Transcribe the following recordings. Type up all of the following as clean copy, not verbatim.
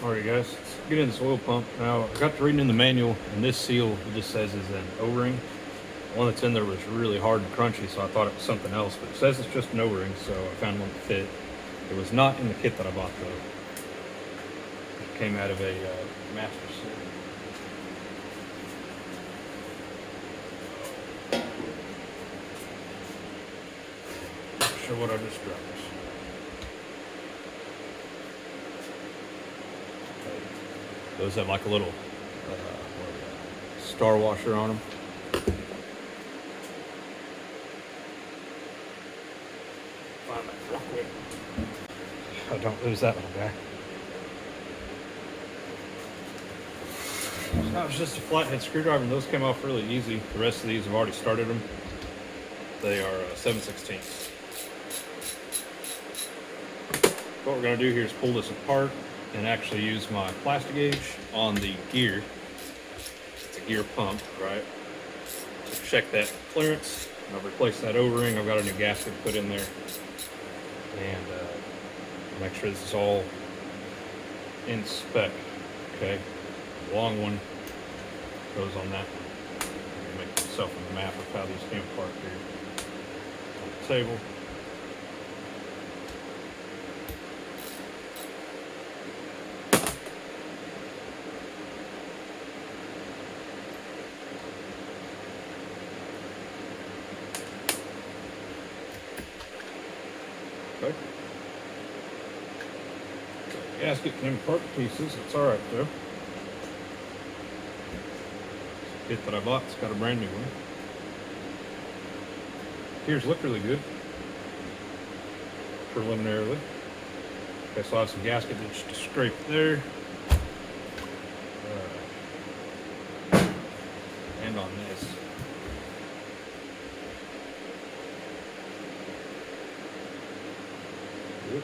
Alright guys, let's get in this oil pump. Now, I got to reading in the manual, and this seal, it just says is an O-ring. The one that's in there was really hard and crunchy, so I thought it was something else, but it says it's just an O-ring, so I found one that fit. It was not in the kit that I bought though. It came out of a master seal. Show what I just dropped. Those have like a little star washer on them. Find that real quick. I don't lose that little guy. So that was just a flathead screwdriver, and those came off really easy. The rest of these, I've already started them. They are 7/16. What we're going to do here is pull this apart and actually use my plastic gauge on the gear. It's a gear pump, right? So check that clearance. I've replaced that O-ring. I've got a new gasket put in there. And make sure this is all in spec, okay? The long one goes on that one. Make myself a map of how these came apart here on the table. Okay. So the gasket came apart to pieces. It's alright though. Kit that I bought, it's got a brand new one. Gears look really good preliminarily. Okay, so I have some gasket just to scrape there. And on this. Good.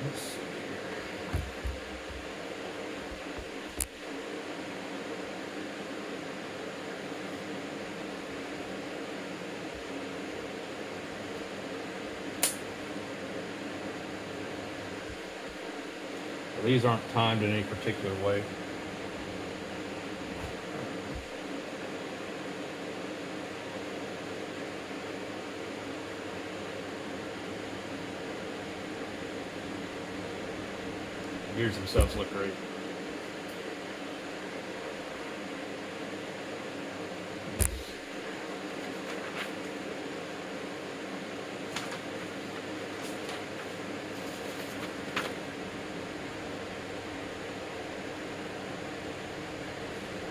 Let's see. These aren't timed in any particular way. The gears themselves look great.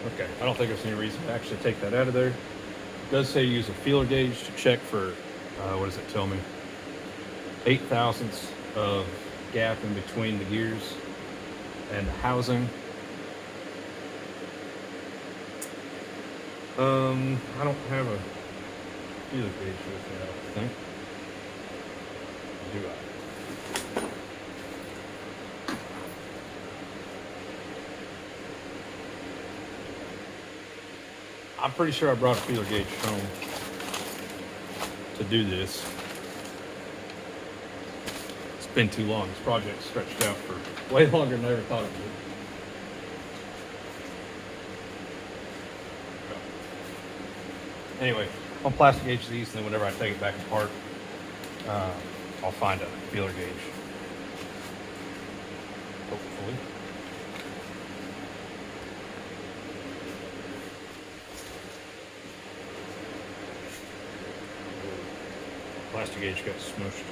Okay, I don't think there's any reason to actually take that out of there. It does say use a feeler gauge to check for, what does it tell me? 8 thousandths of gap in between the gears and the housing. I don't have a feeler gauge with me, I don't think. Do I? I'm pretty sure I brought a feeler gauge home to do this. It's been too long. This project's stretched out for way longer than I ever thought it would. Anyway, I'll plastic gauge these, and then whenever I take it back apart, I'll find a feeler gauge. Hopefully. Plastic gauge got smushed.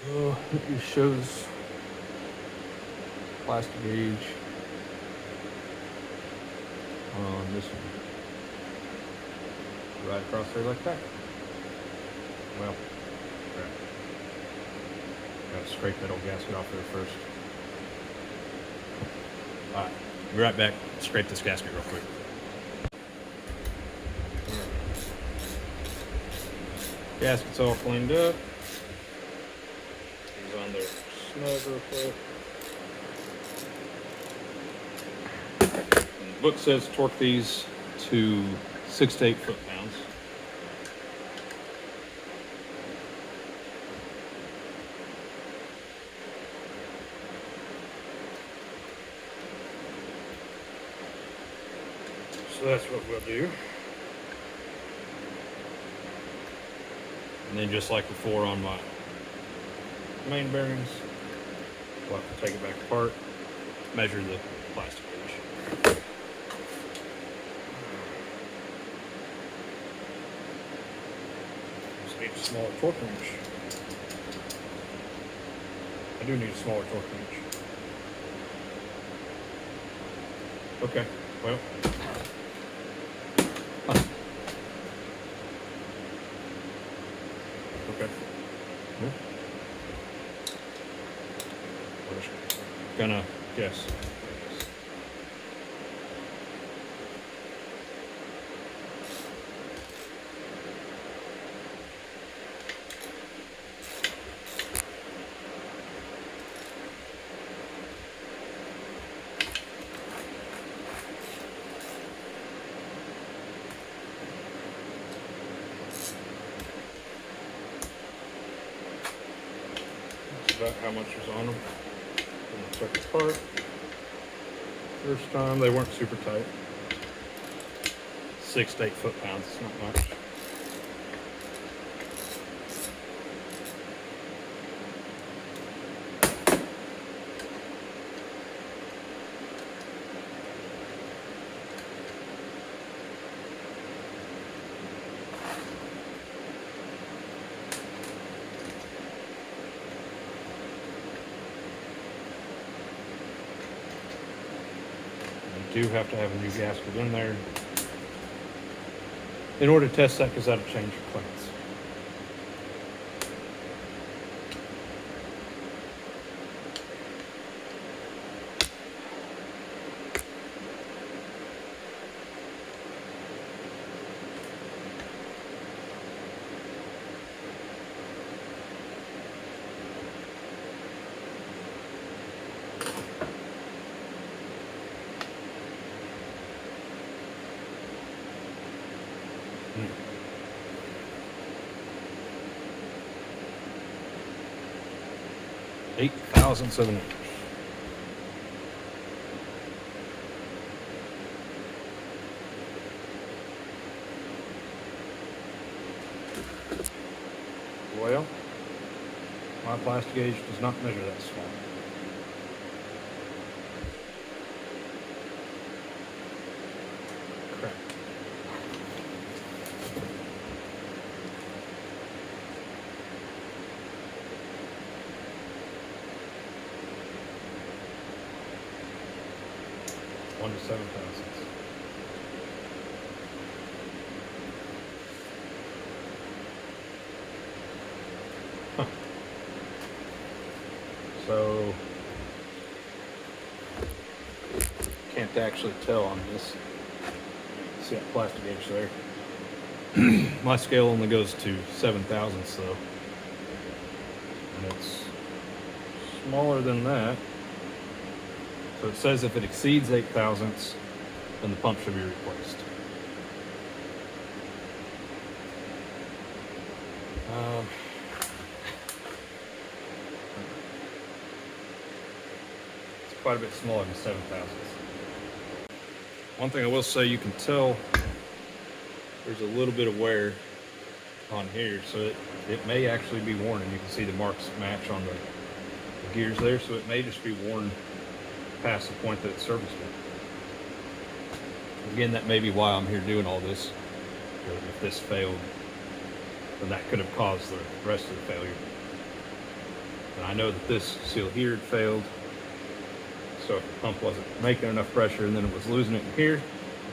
Oh, it just shows plastic gauge on this one. Right across there like that. Well, right. Gotta scrape that old gasket off there first. Alright, be right back. Scrape this gasket real quick. Gasket's all cleaned up. These on there snug real quick. And the book says torque these to 6 to 8 foot-pounds. So that's what we'll do. And then just like before on my main bearings, we'll have to take it back apart, measure the plastic gauge. Just need a smaller torque wrench. I do need a smaller torque wrench. Okay, well. Okay. We're just gonna guess. About how much was on them. And took it apart. First time they weren't super tight. 6 to 8 foot-pounds, it's not much. Do have to have a new gasket in there in order to test that, because that'll change your clearance. Hmm. 8,000ths of an inch. Well, my plastic gauge does not measure that small. Crap. One to 7,000ths. Huh. So can't actually tell on this. See that plastic gauge there? My scale only goes to 7,000ths though, and it's smaller than that. So it says if it exceeds 8,000ths, then the pump should be replaced. It's quite a bit smaller than 7,000ths. One thing I will say, you can tell there's a little bit of wear on here, so it may actually be worn, and you can see the marks match on the gears there, so it may just be worn past the point that it's serviceable. Again, that may be why I'm here doing all this. If this failed, then that could have caused the rest of the failure. And I know that this seal here had failed, so if the pump wasn't making enough pressure and then it was losing it in here,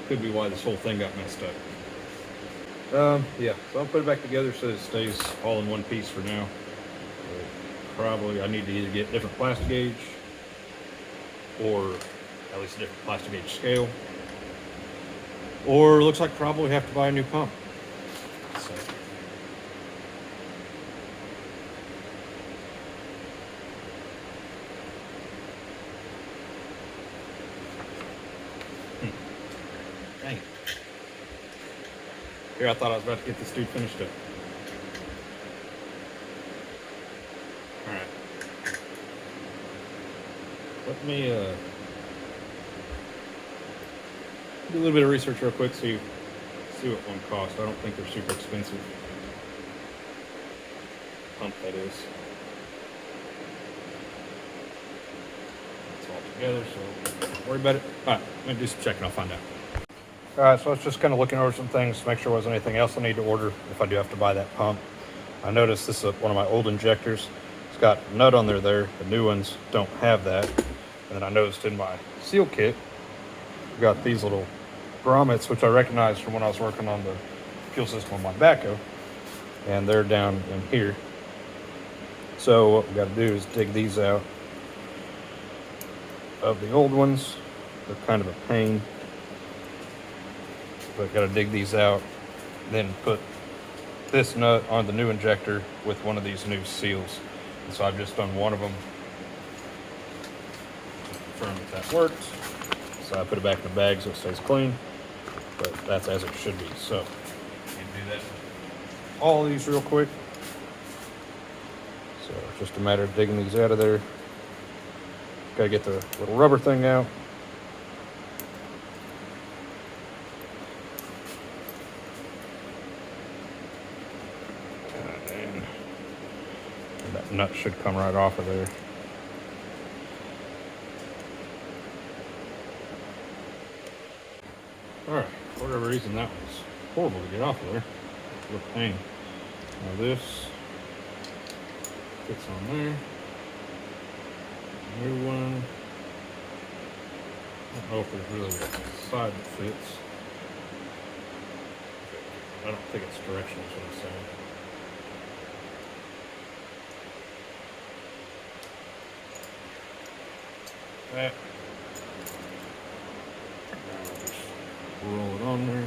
could be why this whole thing got messed up. Yeah, so I'll put it back together so it stays all in one piece for now. Probably I need to either get different plastic gauge or at least a different plastic gauge scale, or looks like probably have to buy a new pump. So. Dang it. Here, I thought I was about to get this dude finished up. Alright. Let me do a little bit of research real quick, see what one costs. I don't think they're super expensive. Pump, that is. It's all together, so don't worry about it. Alright, I'm gonna do some checking, I'll find out. Alright, so I was just kind of looking over some things to make sure there wasn't anything else I need to order if I do have to buy that pump. I noticed this is one of my old injectors. It's got a nut on there. The new ones don't have that. And then I noticed in my seal kit, I've got these little grommets, which I recognized from when I was working on the fuel system on my backhoe. And they're down in here. So what we got to do is dig these out of the old ones. They're kind of a pain. But got to dig these out, then put this nut on the new injector with one of these new seals. And so I've just done one of them to confirm that works. So I put it back in the bag so it stays clean, but that's as it should be. So you can do that. All of these real quick. So it's just a matter of digging these out of there. Got to get the little rubber thing out. That nut should come right off of there. Alright, for whatever reason that was horrible to get off of there. What a pain. Now this fits on there. New one. I don't know if there's really a side that fits. I don't think it's directional, is what I'm saying. That. Now I'll just roll it on there.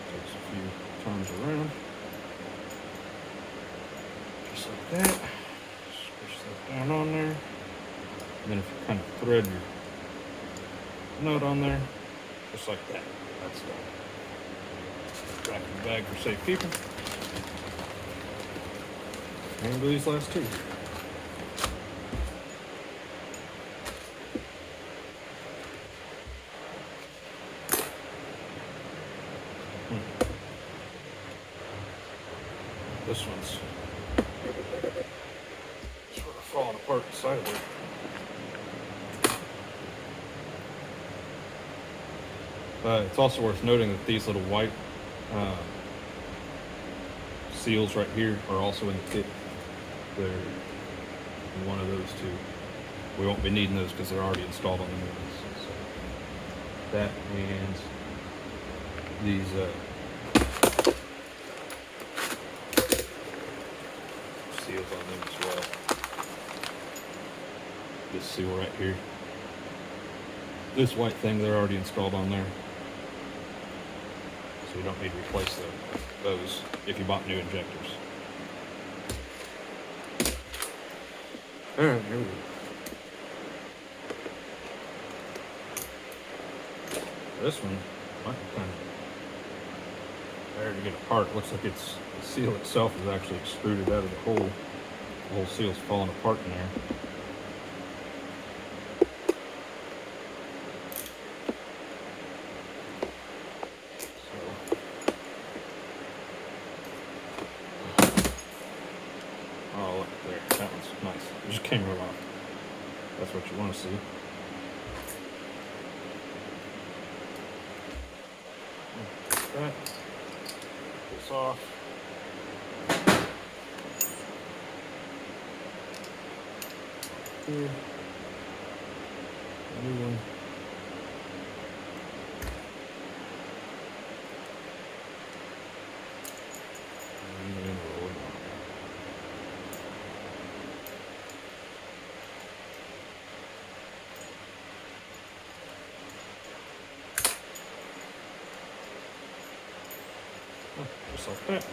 Takes a few turns around. Just like that. Squish that down on there. And then if you kind of thread your nut on there, just like that. That's done. Back in the bag for safekeeping. And do these last two. This one's sort of falling apart sideways. It's also worth noting that these little white seals right here are also in the kit. They're in one of those two. We won't be needing those because they're already installed on the new ones. So that and these seals on them as well. This seal right here. This white thing, they're already installed on there. So you don't need to replace those if you bought new injectors. Alright, here we go. This one might be kind of hard to get apart. Looks like the seal itself is actually extruded out of the hole. The whole seal's falling apart in there. Oh, look there. That one's nice. It just came right off. That's what you want to see. That. This parts off. Here. New one. And then roll it on. Just like that.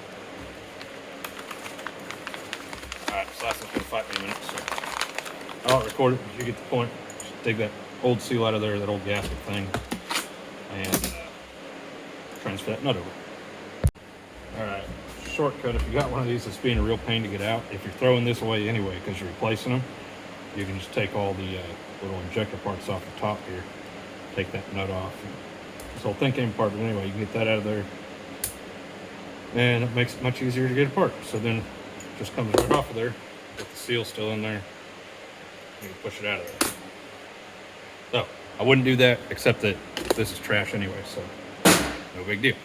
Alright, so that's not going to fight me a minute, so I'll record it if you get the point. Just dig that old seal out of there, that old gasket thing, and transfer that nut over. Alright, shortcut, if you got one of these that's being a real pain to get out, if you're throwing this away anyway because you're replacing them, you can just take all the little injector parts off the top here, take that nut off. This whole thing came apart, but anyway, you can get that out of there, and it makes it much easier to get apart. So then it just comes right off of there with the seal still in there. You can push it out of there. So I wouldn't do that, except that this is trash anyway, so no big deal.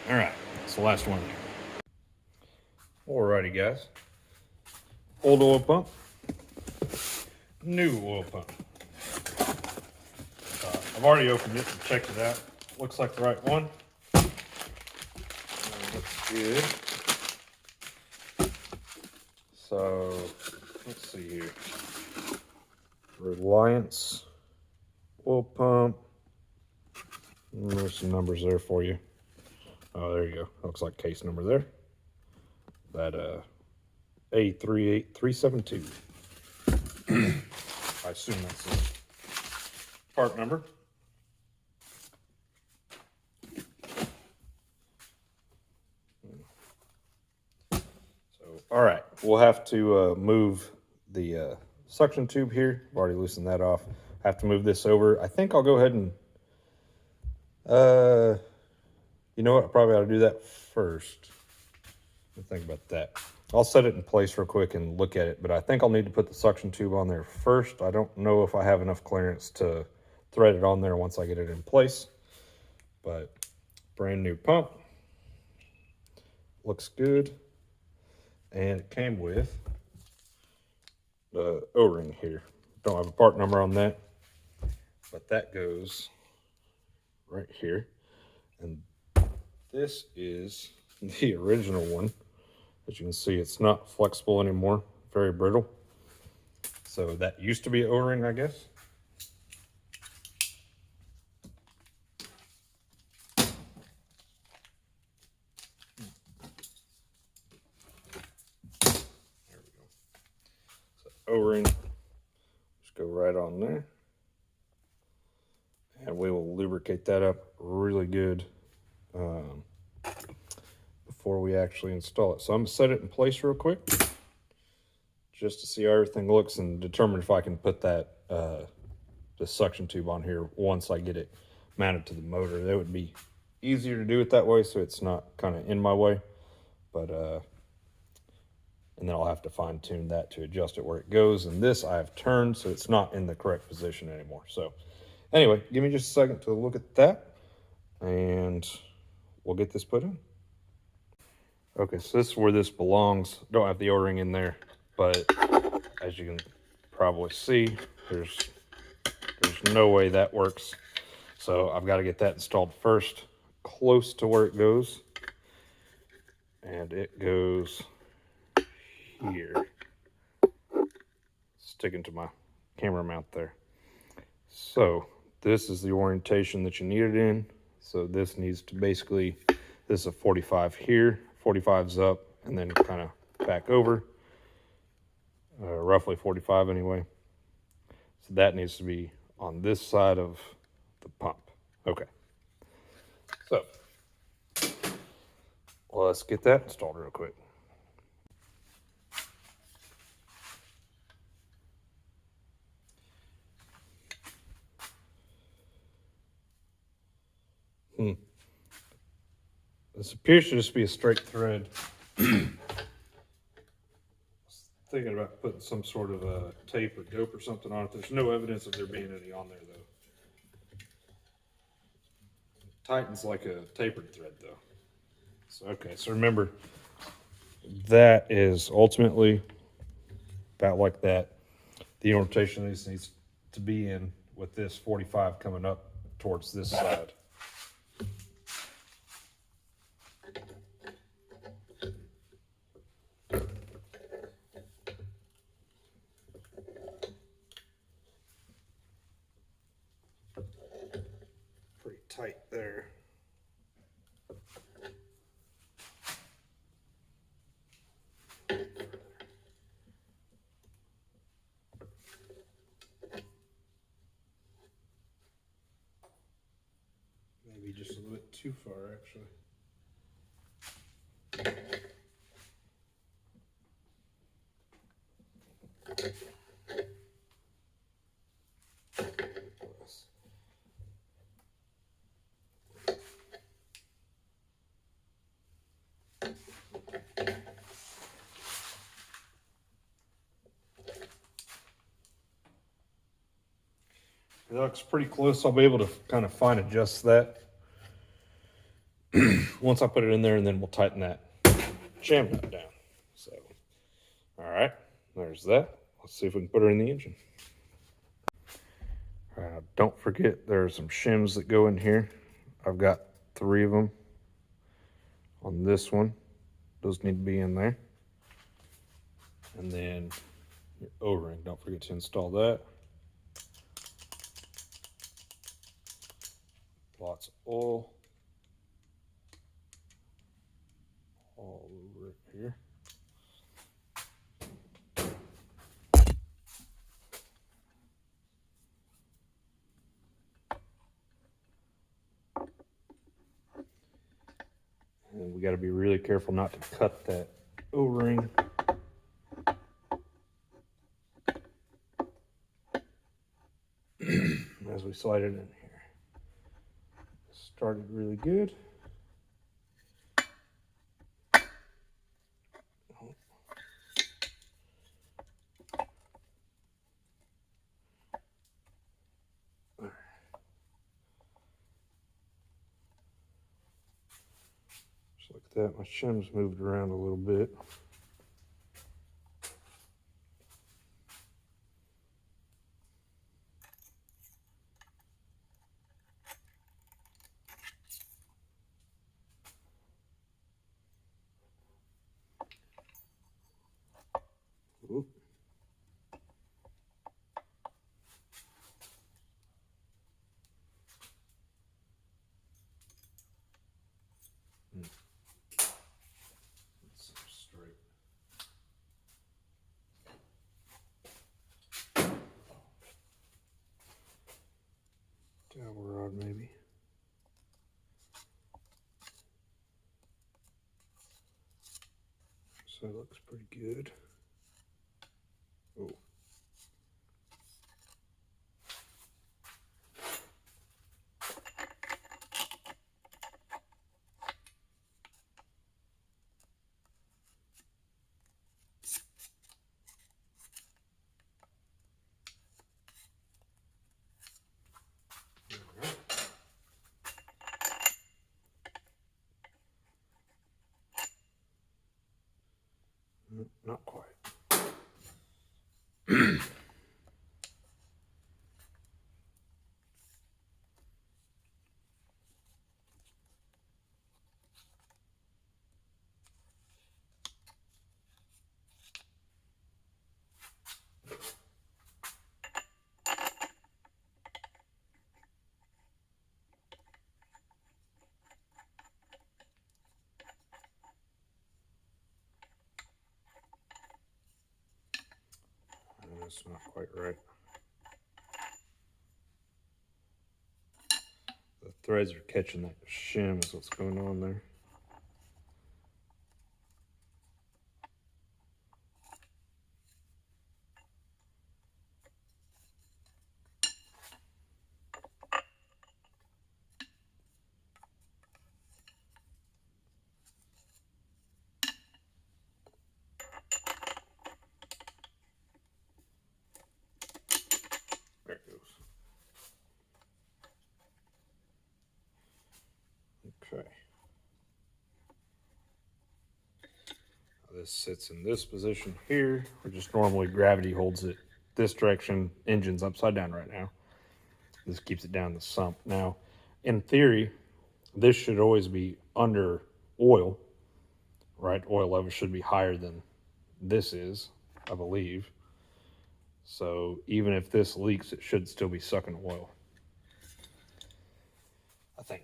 All right, that's the last one there. Alrighty, guys. Old oil pump, new oil pump. I've already opened it and checked it out. Looks like the right one. Looks good. So let's see here. Reliance oil pump. And there's some numbers there for you. Oh, there you go. Looks like case number there. That A38372. I assume that's the part number. So, all right, we'll have to move the suction tube here. I've already loosened that off. Have to move this over. I think I'll go ahead and, you know what? I probably ought to do that first. Think about that. I'll set it in place real quick and look at it, but I think I'll need to put the suction tube on there first. I don't know if I have enough clearance to thread it on there once I get it in place, but brand new pump. Looks good. And it came with the O-ring here. Don't have a part number on that, but that goes right here. And this is the original one. As you can see, it's not flexible anymore, very brittle. So that used to be an O-ring, I guess. There we go. So O-ring, just go right on there. And we will lubricate that up really good before we actually install it. So I'm gonna set it in place real quick just to see how everything looks and determine if I can put that the suction tube on here once I get it mounted to the motor. That would be easier to do it that way so it's not kind of in my way, but and then I'll have to fine tune that to adjust it where it goes. And this I have turned so it's not in the correct position anymore. So anyway, give me just a second to look at that and we'll get this put in. Okay, so this is where this belongs. Don't have the O-ring in there, but as you can probably see, there's no way that works. So I've got to get that installed first, close to where it goes. And it goes here, sticking to my camera mount there. So this is the orientation that you need it in. So this needs to basically, this is a 45 here, 45's up, and then kind of back over, roughly 45 anyway. So that needs to be on this side of the pump. Okay. So, well, let's get that installed real quick. This appears to just be a straight thread. I was thinking about putting some sort of a tape or dope or something on it. There's no evidence of there being any on there though. Tightens like a tapered thread though. Okay, so remember, that is ultimately about like that. The orientation of these needs to be in with this 45 coming up towards this side. Pretty tight there. Maybe just a little bit too far, actually. It looks pretty close. I'll be able to kind of fine adjust that once I put it in there, and then we'll tighten that jam nut down. So, all right, there's that. Let's see if we can put her in the engine. Don't forget, there are some shims that go in here. I've got 3 of them on this one. Those need to be in there. And then your O-ring, don't forget to install that. Lots of oil all over it here. And we got to be really careful not to cut that O-ring. As we slide it in here. Started really good. Just like that. My shim's moved around a little bit. Oop. Straight. Dowel rod maybe. So it looks pretty good. Oh. Not quite. That's not quite right. The threads are catching that shim is what's going on there. There it goes. Okay. This sits in this position here, or just normally gravity holds it this direction. Engine's upside down right now. This keeps it down the sump. Now, in theory, this should always be under oil, right? Oil level should be higher than this is, I believe. So even if this leaks, it should still be sucking oil, I think.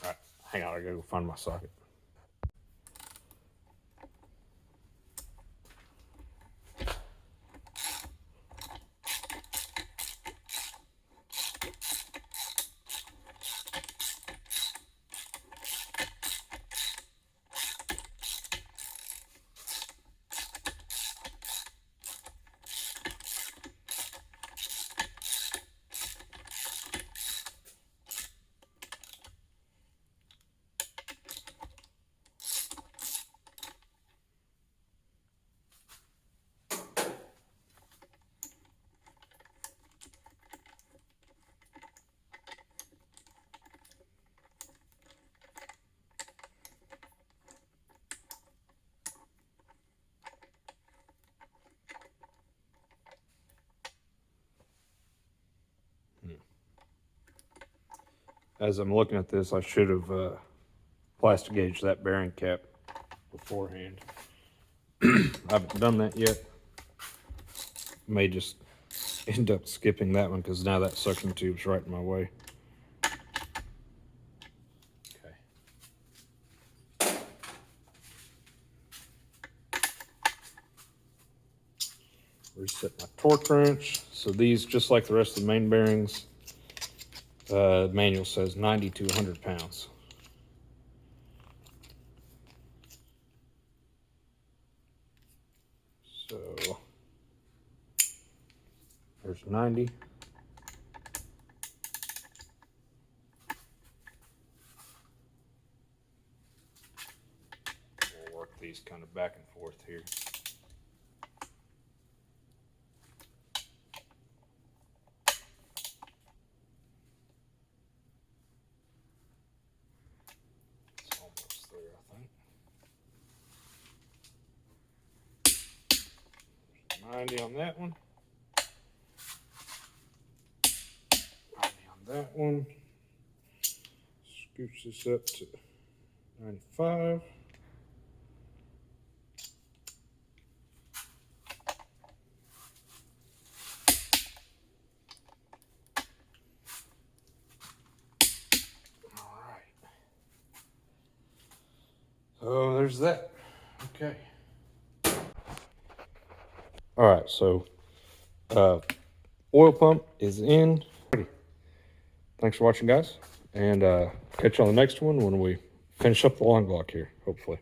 All right, hang on, I gotta go find my socket. As I'm looking at this, I should have plastic gauged that bearing cap beforehand. I haven't done that yet. May just end up skipping that one because now that suction tube's right in my way. Okay. Reset my torque wrench. So these, just like the rest of the main bearings, manual says 90 to 100 pounds. So there's 90. We'll work these kind of back and forth here. It's almost there, I think. 90 on that one. 90 on that one. Scooch this up to 95. All right. So there's that. Okay. All right, so oil pump is in. Thanks for watching, guys, and catch you on the next one when we finish up the long block here, hopefully.